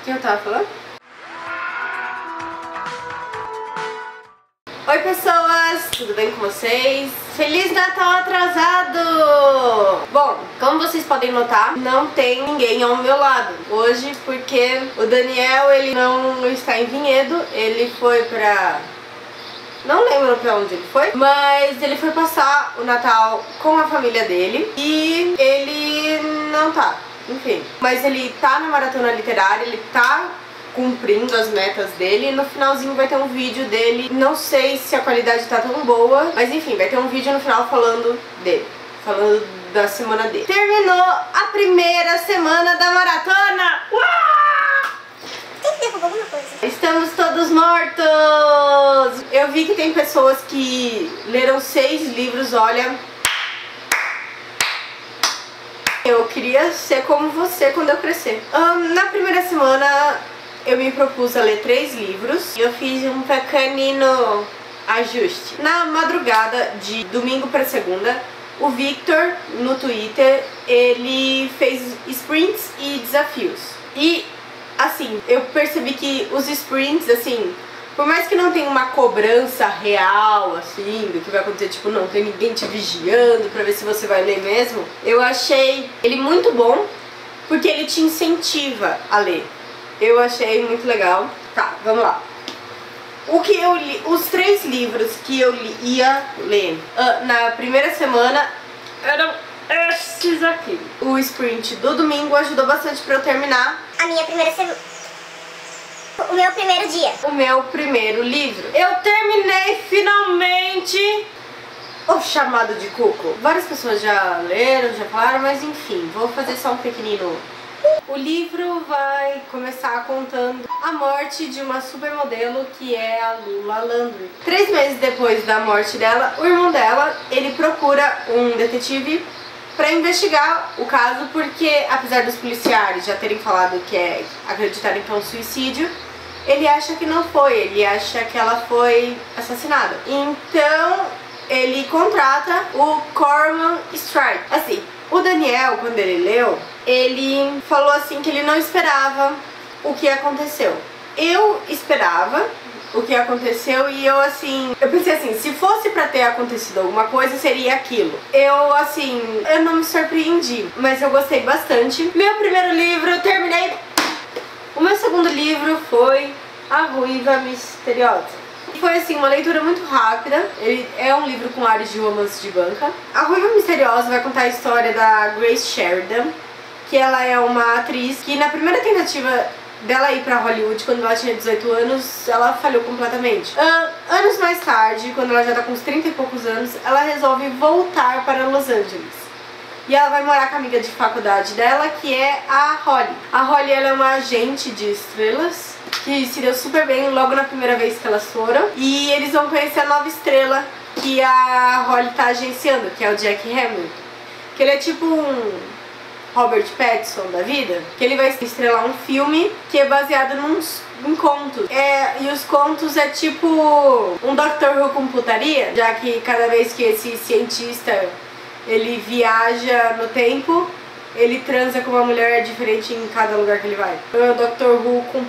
O que eu tava falando? Oi pessoas, tudo bem com vocês? Feliz Natal atrasado! Bom, como vocês podem notar, não tem ninguém ao meu lado hoje porque o Daniel, ele não está em Vinhedo, ele foi pra... não lembro pra onde ele foi, mas ele foi passar o Natal com a família dele e ele não tá, enfim. Mas ele tá na maratona literária, ele tá cumprindo as metas dele, e no finalzinho vai ter um vídeo dele. Não sei se a qualidade tá tão boa, mas enfim, vai ter um vídeo no final falando dele, falando da semana dele. Terminou a primeira semana da maratona! Uau! Tem que derrubar alguma coisa. Estamos todos mortos! Eu vi que tem pessoas que leram 6 livros, olha... Eu queria ser como você quando eu crescer. Na primeira semana eu me propus a ler 3 livros e eu fiz um pequenino ajuste. Na madrugada de domingo para segunda, o Victor, no Twitter, ele fez sprints e desafios. E, assim, eu percebi que os sprints, assim, por mais que não tenha uma cobrança real, assim, do que vai acontecer, tipo, não tem ninguém te vigiando pra ver se você vai ler mesmo, eu achei ele muito bom, porque ele te incentiva a ler. Eu achei muito legal. Tá, vamos lá. O que eu li, os 3 livros que eu ia ler na primeira semana eram esses aqui. O sprint do domingo ajudou bastante pra eu terminar A minha primeira semana. O meu primeiro dia. o meu primeiro livro. Eu terminei finalmente O Chamado de Cuco. Várias pessoas já leram, já falaram, mas enfim, vou fazer só um pequenino. O livro vai começar contando a morte de uma supermodelo que é a Lula Landry. 3 meses depois da morte dela, o irmão dela, ele procura um detetive para investigar o caso, porque apesar dos policiais já terem falado que acreditarem que é um suicídio, ele acha que não foi, ele acha que ela foi assassinada. Então ele contrata o Corman Strike. Assim, o Daniel, quando ele leu, ele falou assim que ele não esperava o que aconteceu. Eu esperava o que aconteceu e eu pensei assim, se fosse pra ter acontecido alguma coisa, seria aquilo. Eu não me surpreendi, mas eu gostei bastante. Meu primeiro livro eu terminei. O meu segundo livro foi A Ruiva Misteriosa. Foi assim, uma leitura muito rápida. Ele é um livro com áreas de romance de banca. A Ruiva Misteriosa vai contar a história da Grace Sheridan, que ela é uma atriz que na primeira tentativa dela ir pra Hollywood, quando ela tinha 18 anos, ela falhou completamente. Anos mais tarde, quando ela já tá com uns 30 e poucos anos, ela resolve voltar para Los Angeles. E ela vai morar com a amiga de faculdade dela, que é a Holly. A Holly, ela é uma agente de estrelas que se deu super bem logo na primeira vez que elas foram. E eles vão conhecer a nova estrela que a Holly tá agenciando, que é o Jack Hamilton. Que ele é tipo um Robert Pattinson da vida, que ele vai estrelar um filme que é baseado em contos. E os contos é tipo um Doctor Who com putaria, já que cada vez que esse cientista ele viaja no tempo, ele transa com uma mulher diferente em cada lugar que ele vai. É o Doctor Who com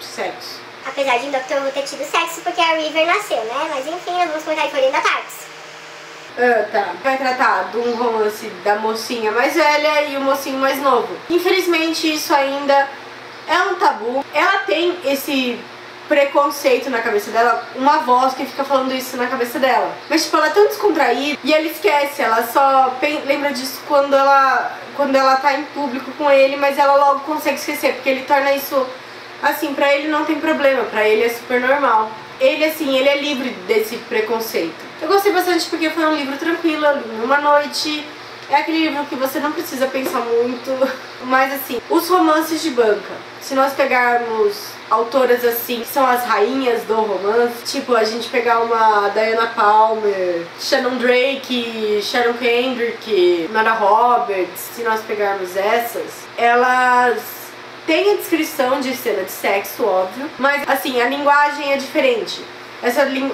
sexo. Apesar de Dr. Who ter tido sexo porque a River nasceu, né? Mas enfim, nós vamos comentar que foi dentro da Tarks. Tá. Vai tratar de um romance da mocinha mais velha e o mocinho mais novo. Infelizmente isso ainda é um tabu. Ela tem esse preconceito na cabeça dela, uma voz que fica falando isso na cabeça dela. Mas tipo, ela é tão descontraída e ela esquece, ela só lembra disso quando ela tá em público com ele, mas ela logo consegue esquecer, porque ele torna isso assim, pra ele não tem problema, pra ele é super normal. Ele assim, ele é livre desse preconceito. Eu gostei bastante porque foi um livro tranquilo, eu li numa noite. É aquele livro que você não precisa pensar muito. Mas assim, os romances de banca, se nós pegarmos autoras assim, que são as rainhas do romance, tipo a gente pegar uma Diana Palmer, Shannon Drake, Sharon Kendrick, Nora Roberts, se nós pegarmos essas, elas têm a descrição de cena de sexo, óbvio, mas assim, a linguagem é diferente.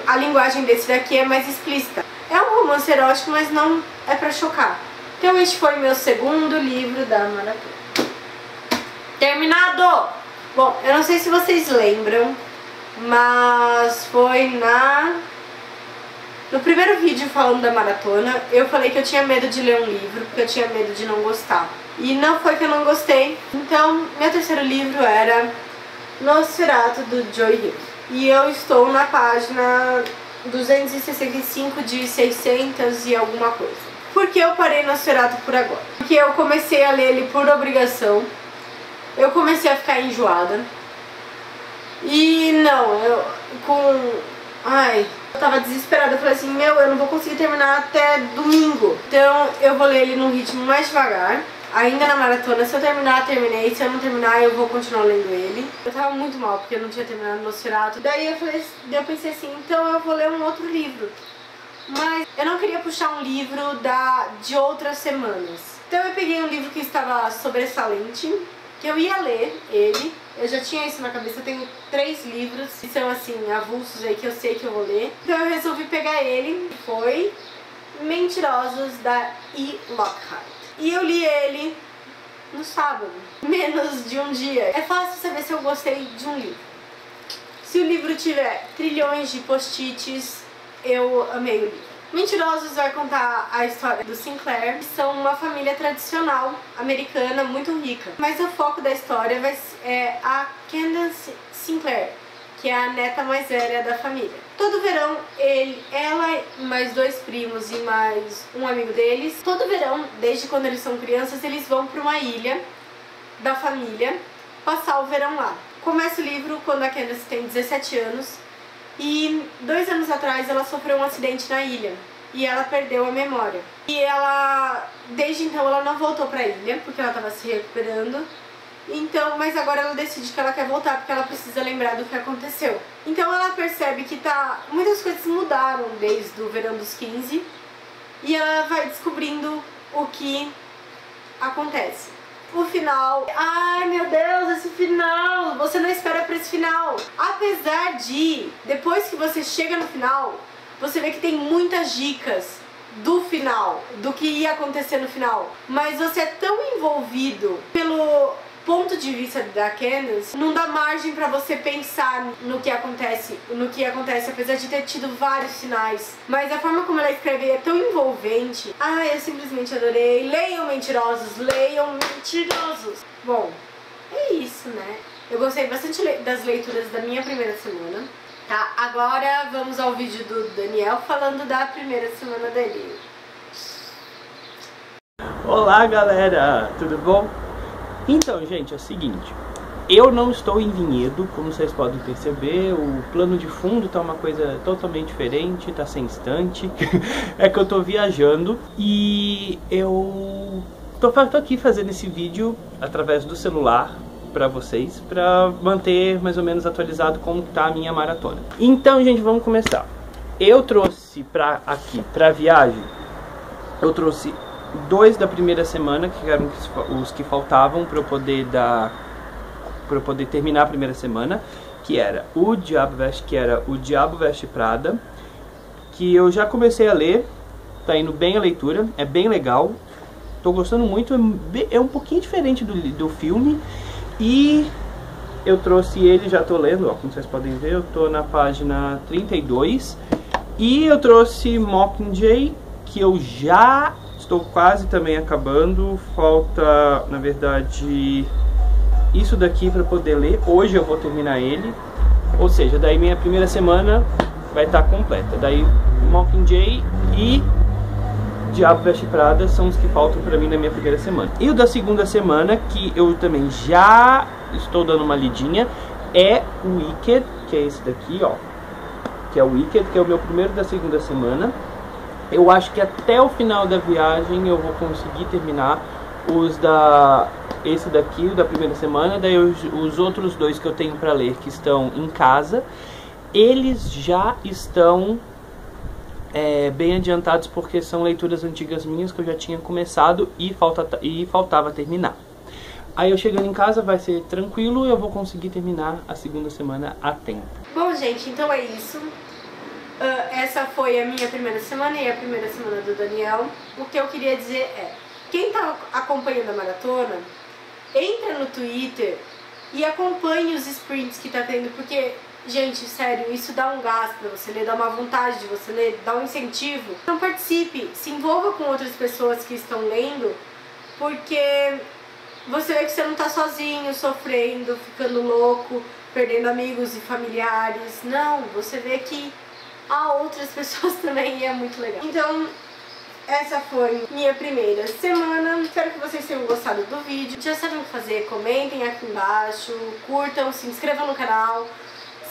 A linguagem desse daqui é mais explícita. É um romance erótico, mas não é pra chocar. Então este foi meu segundo livro da maratona. Terminado! Bom, eu não sei se vocês lembram, mas foi no primeiro vídeo falando da maratona, eu falei que eu tinha medo de ler um livro, porque eu tinha medo de não gostar. E não foi que eu não gostei. Então, meu terceiro livro era Nosferatu, do Joe Hill. E eu estou na página 265 de 600 e alguma coisa. Por que eu parei Nosferatu por agora? Porque eu comecei a ler ele por obrigação. Eu comecei a ficar enjoada. E não, eu tava desesperada. Eu falei assim, eu não vou conseguir terminar até domingo. Então eu vou ler ele num ritmo mais devagar. Ainda na maratona, se eu terminar, terminei. Se eu não terminar, eu vou continuar lendo ele. Eu tava muito mal, porque eu não tinha terminado Nosferatu. Daí eu pensei assim, então eu vou ler um outro livro. Mas eu não queria puxar um livro de outras semanas. Então eu peguei um livro que estava sobressalente, que eu ia ler ele. Eu já tinha isso na cabeça, eu tenho 3 livros que são assim, avulsos aí, que eu sei que eu vou ler. Então eu resolvi pegar ele, foi Mentirosos, da E. Lockhart. E eu li ele no sábado, menos de um dia. É fácil saber se eu gostei de um livro. Se o livro tiver trilhões de post-its, eu amei o livro. Mentirosos vai contar a história do Sinclair, que são uma família tradicional americana muito rica. Mas o foco da história é a Candace Sinclair, que é a neta mais velha da família. Todo verão, ela e mais 2 primos e mais um amigo deles, todo verão, desde quando eles são crianças, eles vão para uma ilha da família passar o verão lá. Começa o livro quando a Candace tem 17 anos e 2 anos atrás ela sofreu um acidente na ilha e ela perdeu a memória. E desde então, ela não voltou para a ilha porque ela estava se recuperando. Então, mas agora ela decide que ela quer voltar porque ela precisa lembrar do que aconteceu. Então ela percebe que muitas coisas mudaram desde o verão dos 15 e ela vai descobrindo o que acontece. O final, ai meu Deus, esse final, você não espera pra esse final. Apesar de, depois que você chega no final, você vê que tem muitas dicas do final, do que ia acontecer no final. Mas você é tão envolvido pelo ponto de vista da Candace, não dá margem pra você pensar no que acontece, apesar de ter tido vários finais. Mas a forma como ela escreve é tão envolvente. Eu simplesmente adorei. Leiam Mentirosos, leiam Mentirosos. Bom, é isso, né? Eu gostei bastante das leituras da minha primeira semana. Tá, agora vamos ao vídeo do Daniel falando da primeira semana dele. Olá galera, tudo bom? Então, gente, é o seguinte, eu não estou em vinhedo, como vocês podem perceber, o plano de fundo tá uma coisa totalmente diferente, tá sem estante, é que eu tô viajando e eu tô aqui fazendo esse vídeo através do celular pra vocês, pra manter mais ou menos atualizado como tá a minha maratona. Então, gente, vamos começar. Eu trouxe pra viagem, eu trouxe 2 da primeira semana, que eram os que faltavam para eu poder terminar a primeira semana, que era o Diabo Veste Prada, que eu já comecei a ler, tá indo bem a leitura, é bem legal, tô gostando muito, é um pouquinho diferente do filme, e eu trouxe ele, já tô lendo, ó, como vocês podem ver, eu tô na página 32, e eu trouxe Mockingjay, que eu já estou quase também acabando, falta, na verdade, isso daqui para poder ler. Hoje eu vou terminar ele, ou seja, daí minha primeira semana vai estar completa. Daí Mockingjay e Diabo Veste Prada são os que faltam para mim na minha primeira semana. E o da segunda semana, que eu também já estou dando uma lidinha, é o Wicked, que é esse daqui, ó, que é o Wicked, que é o meu primeiro da segunda semana. Eu acho que até o final da viagem eu vou conseguir terminar esse daqui, o da primeira semana. Daí os outros 2 que eu tenho para ler, que estão em casa, eles já estão bem adiantados, porque são leituras antigas minhas que eu já tinha começado e faltava terminar. Aí eu chegando em casa vai ser tranquilo, eu vou conseguir terminar a segunda semana a tempo. Bom, gente, então é isso. Essa foi a minha primeira semana e a primeira semana do Daniel. O que eu queria dizer é, quem tá acompanhando a maratona, entra no Twitter e acompanhe os sprints que tá tendo, porque, gente, sério, isso dá um gás pra você ler, dá uma vontade de você ler, dá um incentivo. Então participe, se envolva com outras pessoas que estão lendo, porque você vê que você não tá sozinho, sofrendo, ficando louco, perdendo amigos e familiares. Não, você vê que há outras pessoas também e é muito legal. Então, essa foi minha primeira semana. Espero que vocês tenham gostado do vídeo. Já sabem o que fazer, comentem aqui embaixo, curtam, se inscrevam no canal,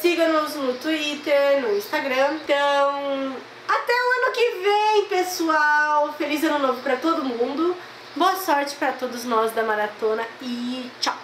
sigam-nos no Twitter, no Instagram. Então, até o ano que vem, pessoal! Feliz ano novo pra todo mundo! Boa sorte pra todos nós da maratona e tchau!